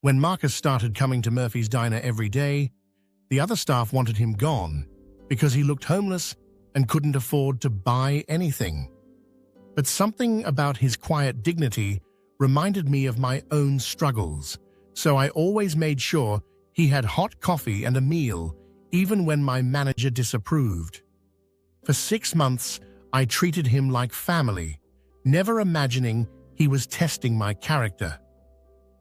When Marcus started coming to Murphy's Diner every day, the other staff wanted him gone because he looked homeless and couldn't afford to buy anything. But something about his quiet dignity reminded me of my own struggles, so I always made sure he had hot coffee and a meal, even when my manager disapproved. For 6 months, I treated him like family, never imagining he was testing my character.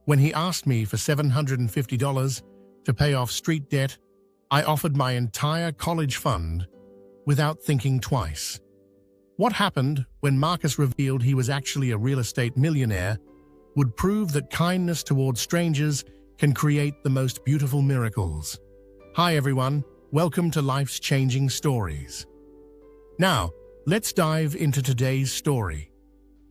When he asked me for $750 to pay off street debt, I offered my entire college fund without thinking twice. What happened when Marcus revealed he was actually a real estate millionaire would prove that kindness towards strangers can create the most beautiful miracles. Hi everyone, welcome to Life's Changing Stories. Now, let's dive into today's story.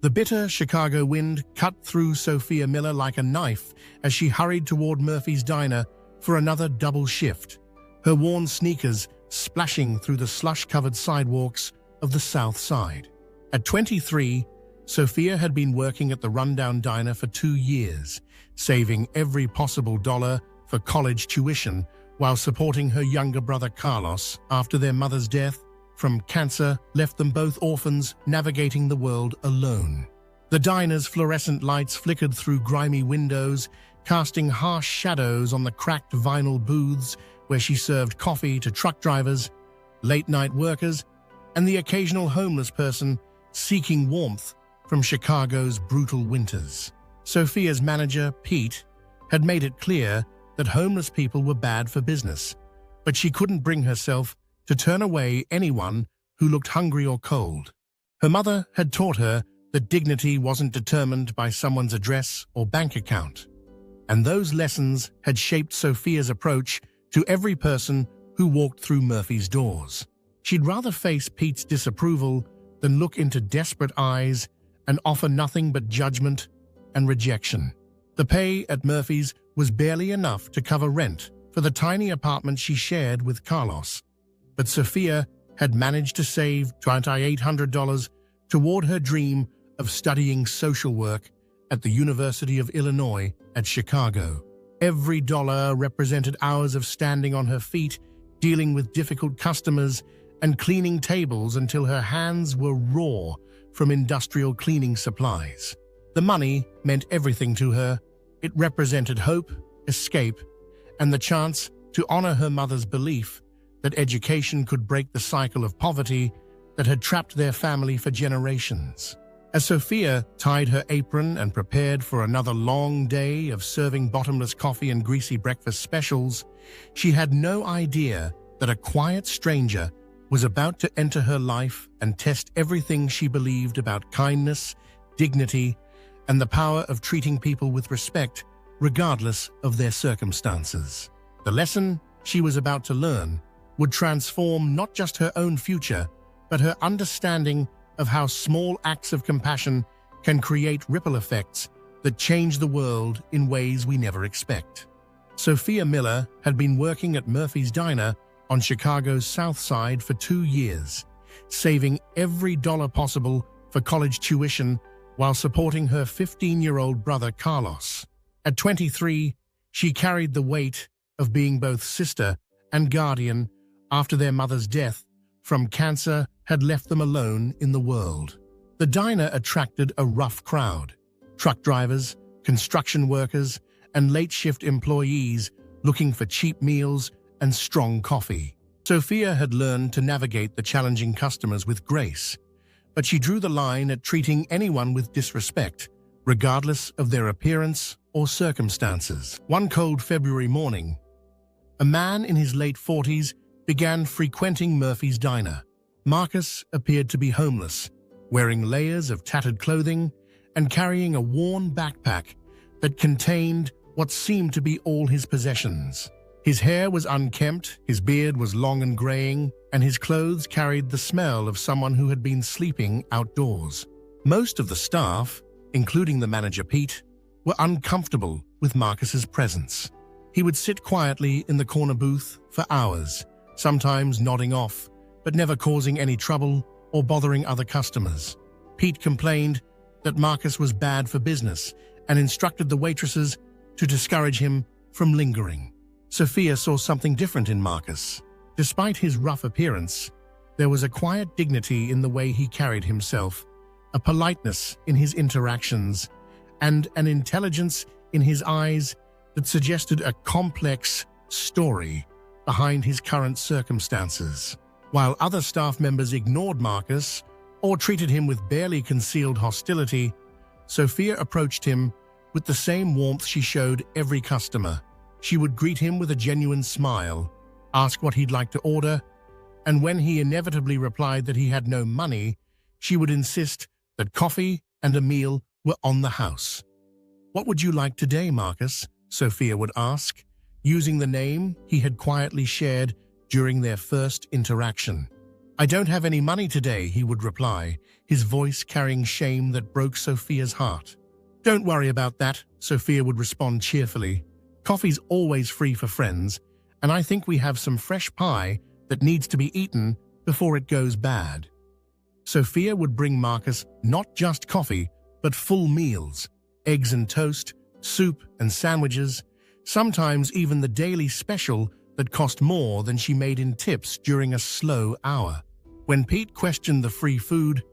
The bitter Chicago wind cut through Sophia Miller like a knife as she hurried toward Murphy's Diner for another double shift, her worn sneakers splashing through the slush-covered sidewalks of the South Side. At 23, Sophia had been working at the rundown diner for 2 years, saving every possible dollar for college tuition while supporting her younger brother Carlos after their mother's death from cancer left them both orphans navigating the world alone. The diner's fluorescent lights flickered through grimy windows, casting harsh shadows on the cracked vinyl booths where she served coffee to truck drivers, late-night workers, and the occasional homeless person seeking warmth from Chicago's brutal winters. Sophia's manager, Pete, had made it clear that homeless people were bad for business, but she couldn't bring herself to turn away anyone who looked hungry or cold. Her mother had taught her that dignity wasn't determined by someone's address or bank account, and those lessons had shaped Sophia's approach to every person who walked through Murphy's doors. She'd rather face Pete's disapproval than look into desperate eyes and offer nothing but judgment and rejection. The pay at Murphy's was barely enough to cover rent for the tiny apartment she shared with Carlos, but Sophia had managed to save $2,800 toward her dream of studying social work at the University of Illinois at Chicago. Every dollar represented hours of standing on her feet, dealing with difficult customers, and cleaning tables until her hands were raw from industrial cleaning supplies. The money meant everything to her. It represented hope, escape, and the chance to honor her mother's belief that education could break the cycle of poverty that had trapped their family for generations. As Sophia tied her apron and prepared for another long day of serving bottomless coffee and greasy breakfast specials, she had no idea that a quiet stranger was about to enter her life and test everything she believed about kindness, dignity, and the power of treating people with respect, regardless of their circumstances. The lesson she was about to learn would transform not just her own future, but her understanding of how small acts of compassion can create ripple effects that change the world in ways we never expect. Sophia Miller had been working at Murphy's Diner on Chicago's South Side for 2 years, saving every dollar possible for college tuition while supporting her 15-year-old brother Carlos. At 23, she carried the weight of being both sister and guardian after their mother's death from cancer had left them alone in the world. The diner attracted a rough crowd: truck drivers, construction workers, and late-shift employees looking for cheap meals and strong coffee. Sophia had learned to navigate the challenging customers with grace, but she drew the line at treating anyone with disrespect, regardless of their appearance or circumstances. One cold February morning, a man in his late 40s began frequenting Murphy's Diner. Marcus appeared to be homeless, wearing layers of tattered clothing and carrying a worn backpack that contained what seemed to be all his possessions. His hair was unkempt, his beard was long and graying, and his clothes carried the smell of someone who had been sleeping outdoors. Most of the staff, including the manager Pete, were uncomfortable with Marcus's presence. He would sit quietly in the corner booth for hours, sometimes nodding off, but never causing any trouble or bothering other customers. Pete complained that Marcus was bad for business and instructed the waitresses to discourage him from lingering. Sophia saw something different in Marcus. Despite his rough appearance, there was a quiet dignity in the way he carried himself, a politeness in his interactions, and an intelligence in his eyes that suggested a complex story behind his current circumstances. While other staff members ignored Marcus or treated him with barely concealed hostility, Sophia approached him with the same warmth she showed every customer. She would greet him with a genuine smile, ask what he'd like to order, and when he inevitably replied that he had no money, she would insist that coffee and a meal were on the house. "What would you like today, Marcus?" Sophia would ask, using the name he had quietly shared during their first interaction. "I don't have any money today," he would reply, his voice carrying shame that broke Sophia's heart. "Don't worry about that," Sophia would respond cheerfully. "Coffee's always free for friends, and I think we have some fresh pie that needs to be eaten before it goes bad." Sophia would bring Marcus not just coffee, but full meals, eggs and toast, soup and sandwiches, sometimes even the daily special that cost more than she made in tips during a slow hour. When Pete questioned the free food,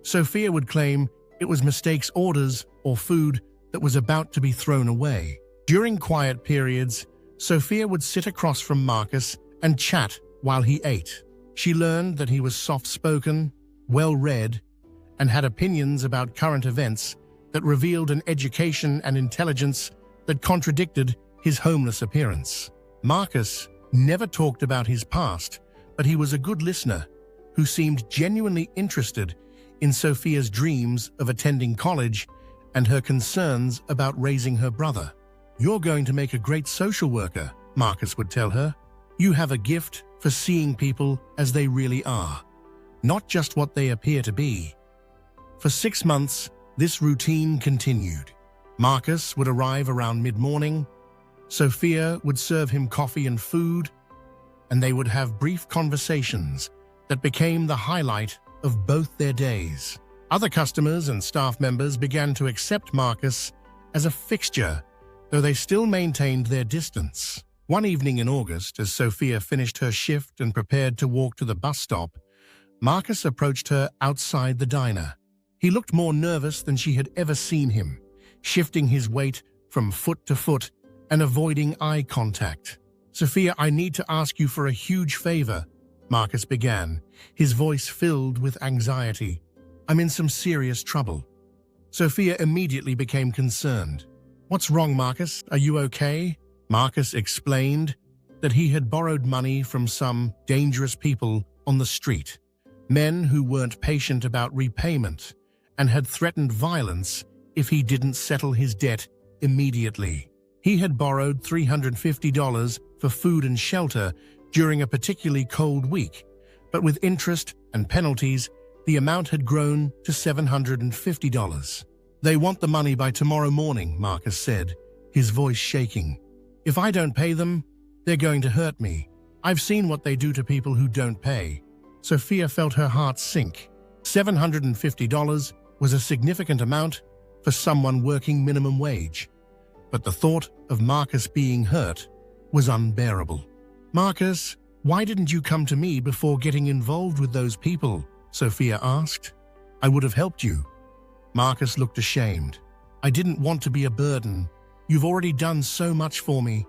Sophia would claim it was mistakes orders or food that was about to be thrown away. During quiet periods, Sophia would sit across from Marcus and chat while he ate. She learned that he was soft-spoken, well-read, and had opinions about current events that revealed an education and intelligence that contradicted his homeless appearance. Marcus never talked about his past, but he was a good listener who seemed genuinely interested in Sophia's dreams of attending college and her concerns about raising her brother. "You're going to make a great social worker," Marcus would tell her. "You have a gift for seeing people as they really are, not just what they appear to be." For 6 months, this routine continued. Marcus would arrive around mid-morning. Sophia would serve him coffee and food, and they would have brief conversations that became the highlight of both their days. Other customers and staff members began to accept Marcus as a fixture, though they still maintained their distance. One evening in August, as Sophia finished her shift and prepared to walk to the bus stop, Marcus approached her outside the diner. He looked more nervous than she had ever seen him, shifting his weight from foot to foot and avoiding eye contact. "Sophia, I need to ask you for a huge favor," Marcus began, his voice filled with anxiety. "I'm in some serious trouble." Sophia immediately became concerned. "What's wrong, Marcus? Are you okay?" Marcus explained that he had borrowed money from some dangerous people on the street, men who weren't patient about repayment and had threatened violence if he didn't settle his debt immediately. He had borrowed $350 for food and shelter during a particularly cold week, but with interest and penalties, the amount had grown to $750. "They want the money by tomorrow morning," Marcus said, his voice shaking. "If I don't pay them, they're going to hurt me. I've seen what they do to people who don't pay." Sophia felt her heart sink. $750 was a significant amount for someone working minimum wage, but the thought of Marcus being hurt was unbearable. "Marcus, why didn't you come to me before getting involved with those people?" Sophia asked. "I would have helped you." Marcus looked ashamed. "I didn't want to be a burden. You've already done so much for me."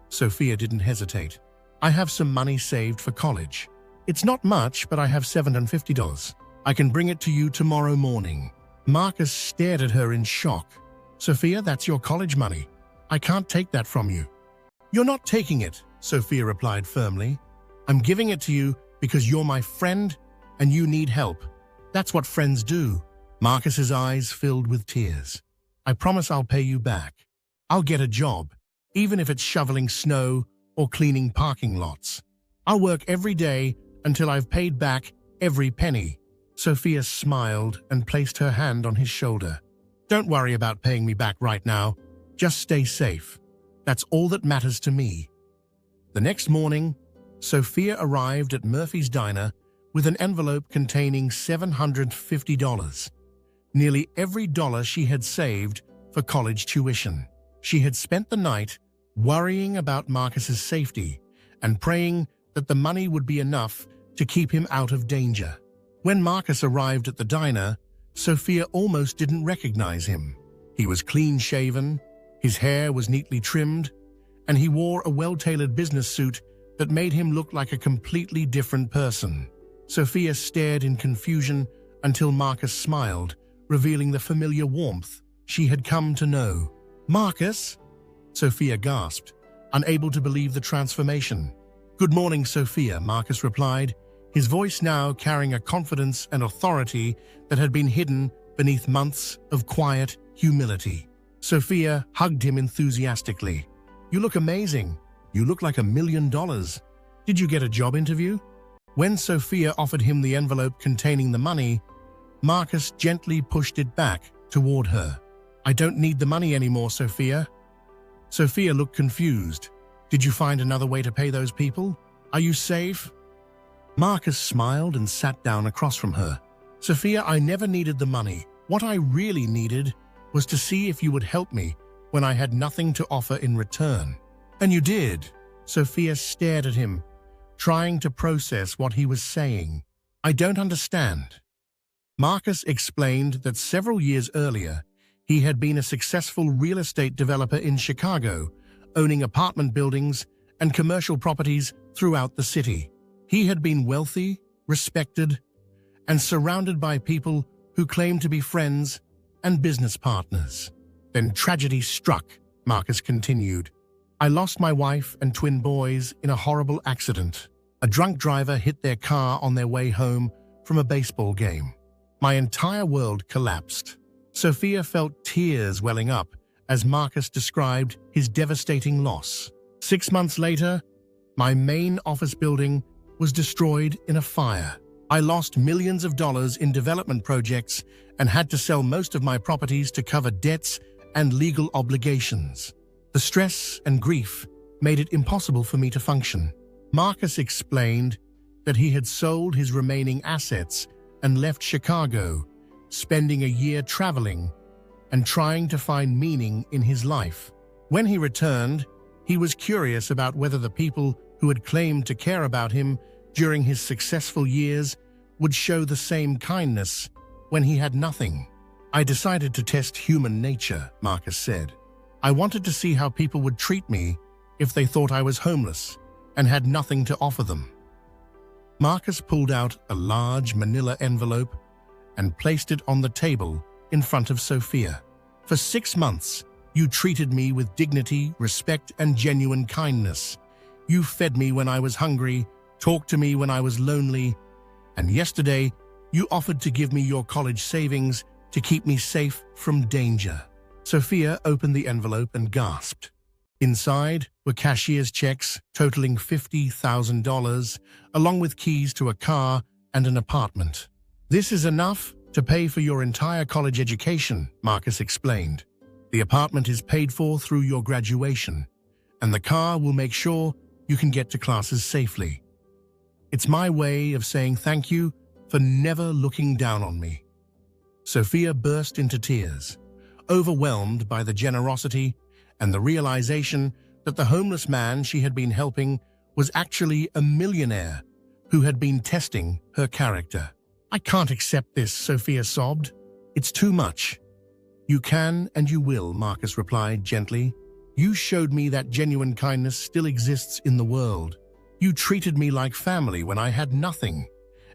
Sophia didn't hesitate. "I have some money saved for college. It's not much, but I have $750. I can bring it to you tomorrow morning." Marcus stared at her in shock. "Sophia, that's your college money. I can't take that from you." "You're not taking it," Sophia replied firmly. "I'm giving it to you because you're my friend and you need help. That's what friends do." Marcus's eyes filled with tears. "I promise I'll pay you back. I'll get a job, even if it's shoveling snow or cleaning parking lots. I'll work every day until I've paid back every penny." Sophia smiled and placed her hand on his shoulder. "Don't worry about paying me back right now. Just stay safe. That's all that matters to me." The next morning, Sophia arrived at Murphy's Diner with an envelope containing $750, nearly every dollar she had saved for college tuition. She had spent the night worrying about Marcus's safety and praying that the money would be enough to keep him out of danger. When Marcus arrived at the diner, Sophia almost didn't recognize him. He was clean-shaven, his hair was neatly trimmed, and he wore a well-tailored business suit that made him look like a completely different person. Sophia stared in confusion until Marcus smiled, revealing the familiar warmth she had come to know. "Marcus?" Sophia gasped, unable to believe the transformation. "Good morning, Sophia," Marcus replied, his voice now carrying a confidence and authority that had been hidden beneath months of quiet humility. Sophia hugged him enthusiastically. "You look amazing. You look like $1 million. Did you get a job interview?" When Sophia offered him the envelope containing the money, Marcus gently pushed it back toward her. "I don't need the money anymore, Sophia." Sophia looked confused. "Did you find another way to pay those people? Are you safe?" Marcus smiled and sat down across from her. "Sophia, I never needed the money. What I really needed was to see if you would help me when I had nothing to offer in return." "And you did." Sophia stared at him, trying to process what he was saying. "I don't understand." Marcus explained that several years earlier, he had been a successful real estate developer in Chicago, owning apartment buildings and commercial properties throughout the city. He had been wealthy, respected, and surrounded by people who claimed to be friends and business partners. Then tragedy struck, Marcus continued. "I lost my wife and twin boys in a horrible accident. A drunk driver hit their car on their way home from a baseball game. My entire world collapsed." Sophia felt tears welling up as Marcus described his devastating loss. 6 months later, my main office building was destroyed in a fire. I lost millions of dollars in development projects and had to sell most of my properties to cover debts and legal obligations. The stress and grief made it impossible for me to function. Marcus explained that he had sold his remaining assets and left Chicago, spending a year traveling and trying to find meaning in his life. When he returned, he was curious about whether the people who had claimed to care about him during his successful years would show the same kindness when he had nothing. "I decided to test human nature," Marcus said. "I wanted to see how people would treat me if they thought I was homeless and had nothing to offer them." Marcus pulled out a large manila envelope and placed it on the table in front of Sophia. "For 6 months, you treated me with dignity, respect, and genuine kindness. You fed me when I was hungry, talked to me when I was lonely, and yesterday, you offered to give me your college savings to keep me safe from danger." Sophia opened the envelope and gasped. Inside were cashier's checks totaling $50,000, along with keys to a car and an apartment. "This is enough to pay for your entire college education," Marcus explained. "The apartment is paid for through your graduation, and the car will make sure you can get to classes safely. It's my way of saying thank you for never looking down on me." Sophia burst into tears, overwhelmed by the generosity and the realization that the homeless man she had been helping was actually a millionaire who had been testing her character. "I can't accept this," Sophia sobbed. "It's too much." "You can and you will," Marcus replied gently. "You showed me that genuine kindness still exists in the world. You treated me like family when I had nothing,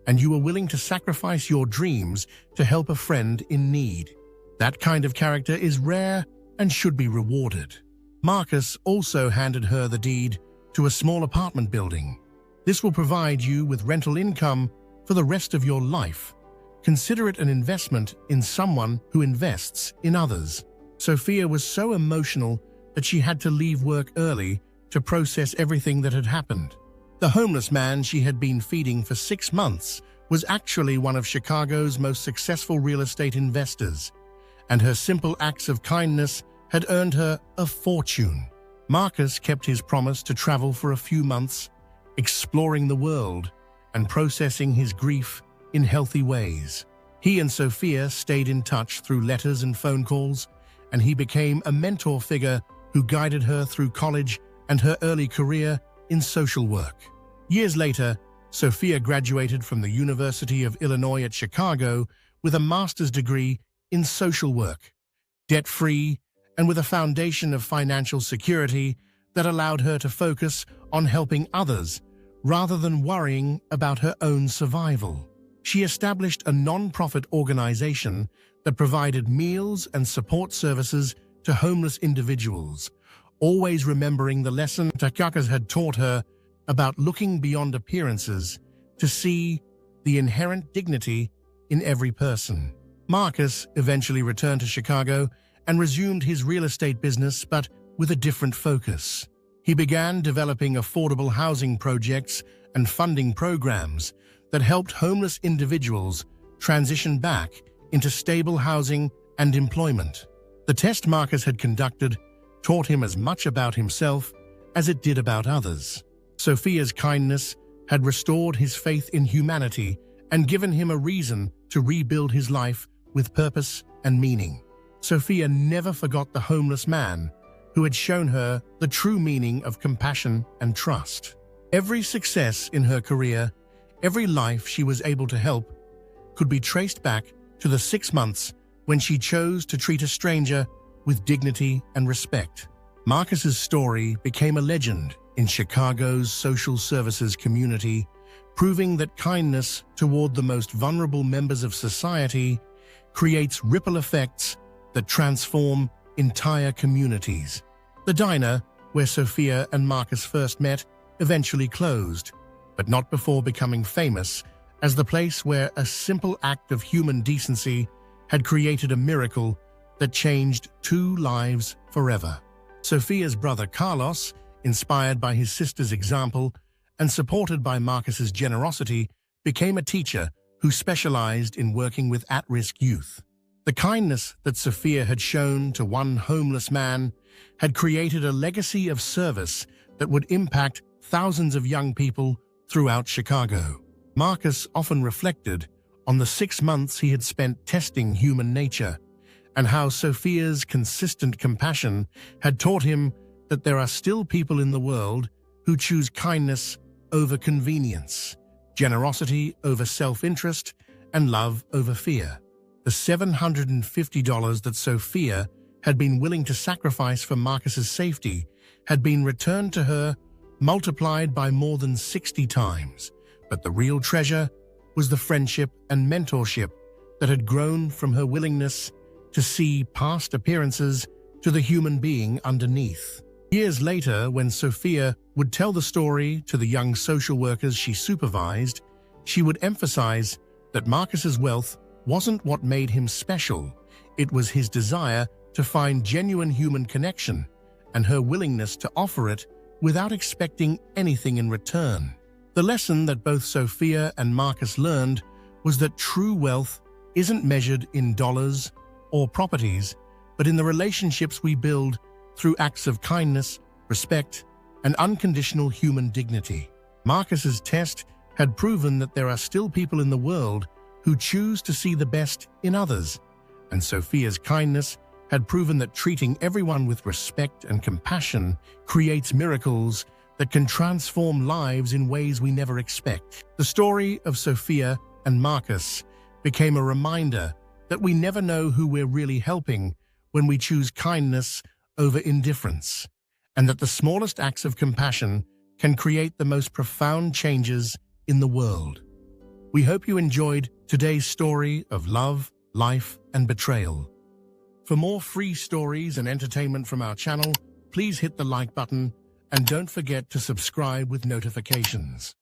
and you were willing to sacrifice your dreams to help a friend in need. That kind of character is rare and should be rewarded." Marcus also handed her the deed to a small apartment building. "This will provide you with rental income for the rest of your life. Consider it an investment in someone who invests in others." Sophia was so emotional that she had to leave work early to process everything that had happened. The homeless man she had been feeding for 6 months was actually one of Chicago's most successful real estate investors, and her simple acts of kindness had earned her a fortune. Marcus kept his promise to travel for a few months, exploring the world and processing his grief in healthy ways. He and Sophia stayed in touch through letters and phone calls, and he became a mentor figure who guided her through college and her early career in social work. Years later, Sophia graduated from the University of Illinois at Chicago with a master's degree in social work, debt-free, and with a foundation of financial security that allowed her to focus on helping others rather than worrying about her own survival. She established a non-profit organization that provided meals and support services to homeless individuals, always remembering the lesson Takakas had taught her about looking beyond appearances to see the inherent dignity in every person. Marcus eventually returned to Chicago and resumed his real estate business, but with a different focus. He began developing affordable housing projects and funding programs that helped homeless individuals transition back into stable housing and employment. The test Marcus had conducted taught him as much about himself as it did about others. Sophia's kindness had restored his faith in humanity and given him a reason to rebuild his life with purpose and meaning. Sophia never forgot the homeless man who had shown her the true meaning of compassion and trust. Every success in her career, every life she was able to help, could be traced back to the 6 months when she chose to treat a stranger with dignity and respect. Marcus's story became a legend in Chicago's social services community, proving that kindness toward the most vulnerable members of society creates ripple effects that transform entire communities. The diner, where Sophia and Marcus first met, eventually closed, but not before becoming famous as the place where a simple act of human decency had created a miracle that changed 2 lives forever. Sophia's brother Carlos, inspired by his sister's example and supported by Marcus's generosity, became a teacher who specialized in working with at-risk youth. The kindness that Sophia had shown to one homeless man had created a legacy of service that would impact thousands of young people throughout Chicago. Marcus often reflected on the 6 months he had spent testing human nature and how Sophia's consistent compassion had taught him that there are still people in the world who choose kindness over convenience, generosity over self-interest, and love over fear. The $750 that Sophia had been willing to sacrifice for Marcus's safety had been returned to her, multiplied by more than 60 times. But the real treasure was the friendship and mentorship that had grown from her willingness to see past appearances to the human being underneath. Years later, when Sophia would tell the story to the young social workers she supervised, she would emphasize that Marcus's wealth wasn't what made him special. It was his desire to find genuine human connection and her willingness to offer it without expecting anything in return. The lesson that both Sophia and Marcus learned was that true wealth isn't measured in dollars or properties, but in the relationships we build through acts of kindness, respect, and unconditional human dignity. Marcus's test had proven that there are still people in the world who choose to see the best in others, and Sophia's kindness had proven that treating everyone with respect and compassion creates miracles that can transform lives in ways we never expect. The story of Sophia and Marcus became a reminder that we never know who we're really helping when we choose kindness over indifference, and that the smallest acts of compassion can create the most profound changes in the world. We hope you enjoyed today's story of love, life, and betrayal. For more free stories and entertainment from our channel, please hit the like button and don't forget to subscribe with notifications.